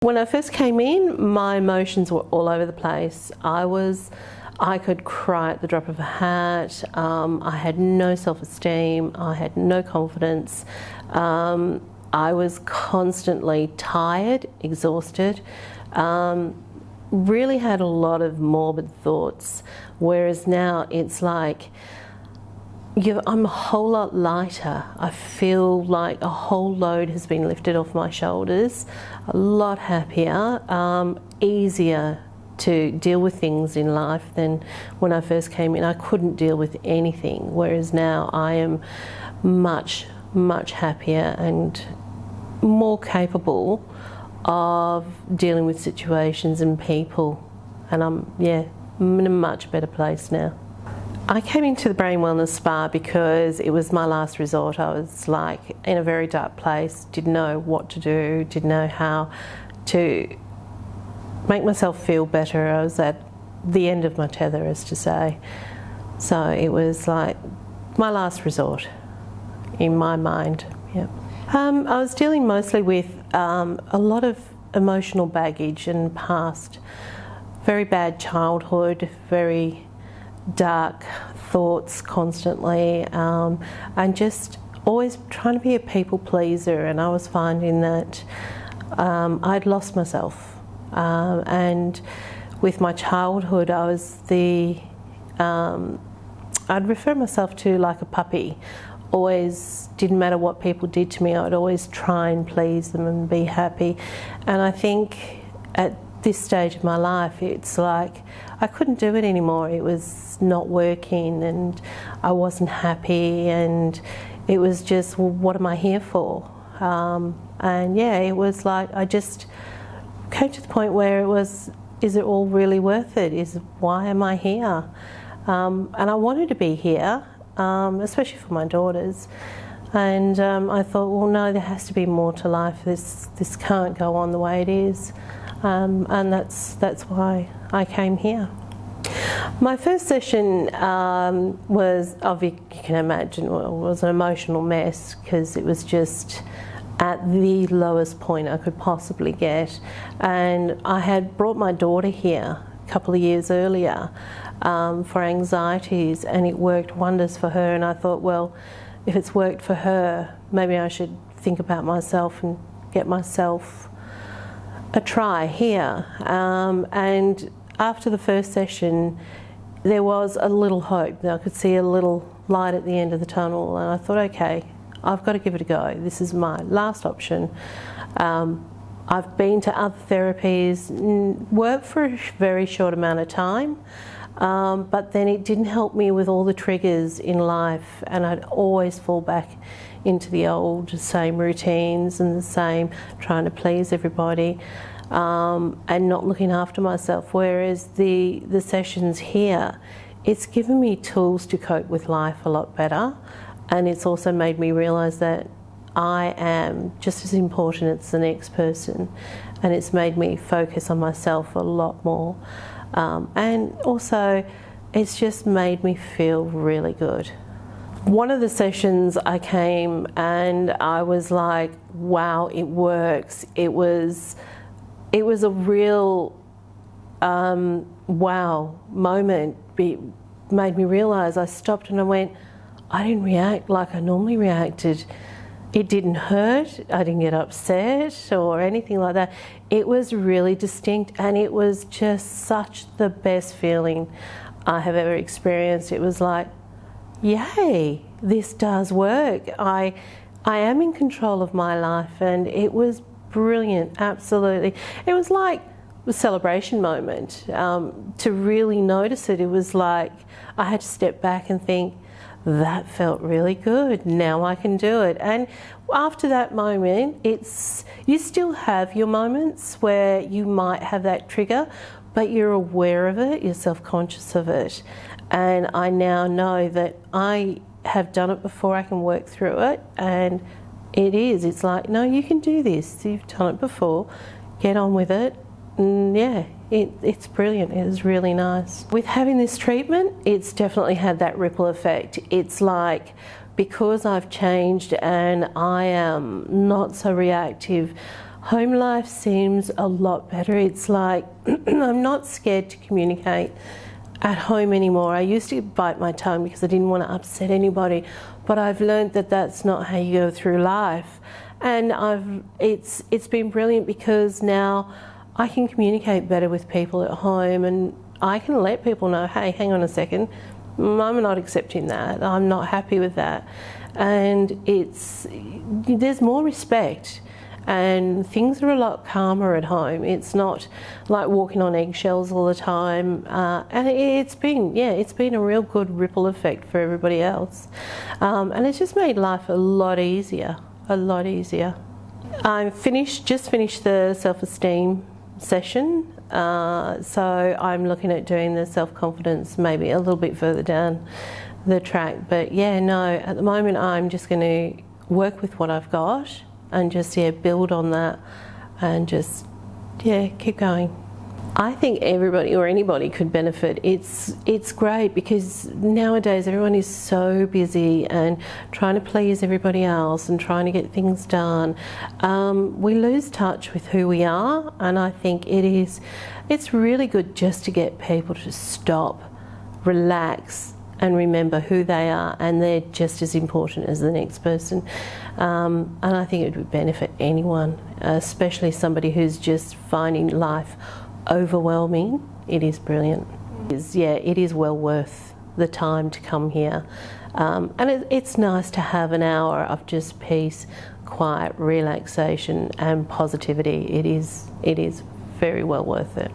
When I first came in, my emotions were all over the place. I could cry at the drop of a hat. I had no self-esteem. I had no confidence. I was constantly tired, exhausted. Really had a lot of morbid thoughts. Whereas now it's like, I'm a whole lot lighter. I feel like a whole load has been lifted off my shoulders, a lot happier, easier to deal with things in life than when I first came in. I couldn't deal with anything, whereas now I am much, much happier and more capable of dealing with situations and people, and I'm in a much better place now. I came into the Brain Wellness Spa because it was my last resort. I was like in a very dark place, didn't know what to do, didn't know how to make myself feel better. I was at the end of my tether, as to say. So it was like my last resort in my mind. Yeah. I was dealing mostly with a lot of emotional baggage and past, very bad childhood, very dark thoughts constantly, and just always trying to be a people pleaser. And I was finding that I'd lost myself, and with my childhood I was I'd refer myself to like a puppy. Always didn't matter what people did to me, I'd always try and please them and be happy. And I think at this stage of my life, it's like I couldn't do it anymore. It was not working and I wasn't happy, and it was just, well, what am I here for? And yeah, it was like I just came to the point where it was, is it all really worth it? Why am I here? And I wanted to be here, especially for my daughters. And I thought, well, no, there has to be more to life. This can't go on the way it is. And that's why I came here. My first session was, you can imagine, well, it was an emotional mess, because it was just at the lowest point I could possibly get. And I had brought my daughter here a couple of years earlier for anxieties, and it worked wonders for her. And I thought, well, if it's worked for her, maybe I should think about myself and get myself a try here. And after the first session, there was a little hope. I could see a little light at the end of the tunnel, and I thought, okay, I've got to give it a go. This is my last option. I've been to other therapies, worked for a very short amount of time, but then it didn't help me with all the triggers in life, and I'd always fall back into the old same routines and the same trying to please everybody, and not looking after myself. Whereas the sessions here, it's given me tools to cope with life a lot better, and it's also made me realise that I am just as important as the next person, and it's made me focus on myself a lot more, and also it's just made me feel really good. One of the sessions I came and I was like, wow, it works. It was a real wow moment. It made me realise, I stopped and I went, I didn't react like I normally reacted. It didn't hurt, I didn't get upset or anything like that. It was really distinct, and it was just such the best feeling I have ever experienced. It was like, yay, this does work. I am in control of my life, and it was brilliant, absolutely. It was like a celebration moment. To really notice it, it was like I had to step back and think, that felt really good, now I can do it. And after that moment, you still have your moments where you might have that trigger, but you're aware of it, you're self-conscious of it. And I now know that I have done it before, I can work through it, and it's like, no, you can do this, you've done it before, get on with it. And yeah, it's brilliant. It was really nice. With having this treatment, it's definitely had that ripple effect. It's like, because I've changed and I am not so reactive, home life seems a lot better. It's like I'm not scared to communicate at home anymore. I used to bite my tongue because I didn't want to upset anybody, but I've learned that that's not how you go through life. And it's been brilliant because now I can communicate better with people at home, and I can let people know, hey, hang on a second, I'm not accepting that, I'm not happy with that. And there's more respect, and things are a lot calmer at home. It's not like walking on eggshells all the time, and it's been a real good ripple effect for everybody else, and it's just made life a lot easier. I just finished the self-esteem session, so I'm looking at doing the self-confidence maybe a little bit further down the track. But yeah, no, at the moment I'm just going to work with what I've got and just build on that and just keep going. I think everybody or anybody could benefit. It's great because nowadays everyone is so busy and trying to please everybody else and trying to get things done. We lose touch with who we are, and I think it's really good just to get people to stop, relax, and remember who they are, and they're just as important as the next person. And I think it would benefit anyone, especially somebody who's just finding life overwhelming. It is brilliant. It is well worth the time to come here. And it's nice to have an hour of just peace, quiet, relaxation and positivity. It is very well worth it.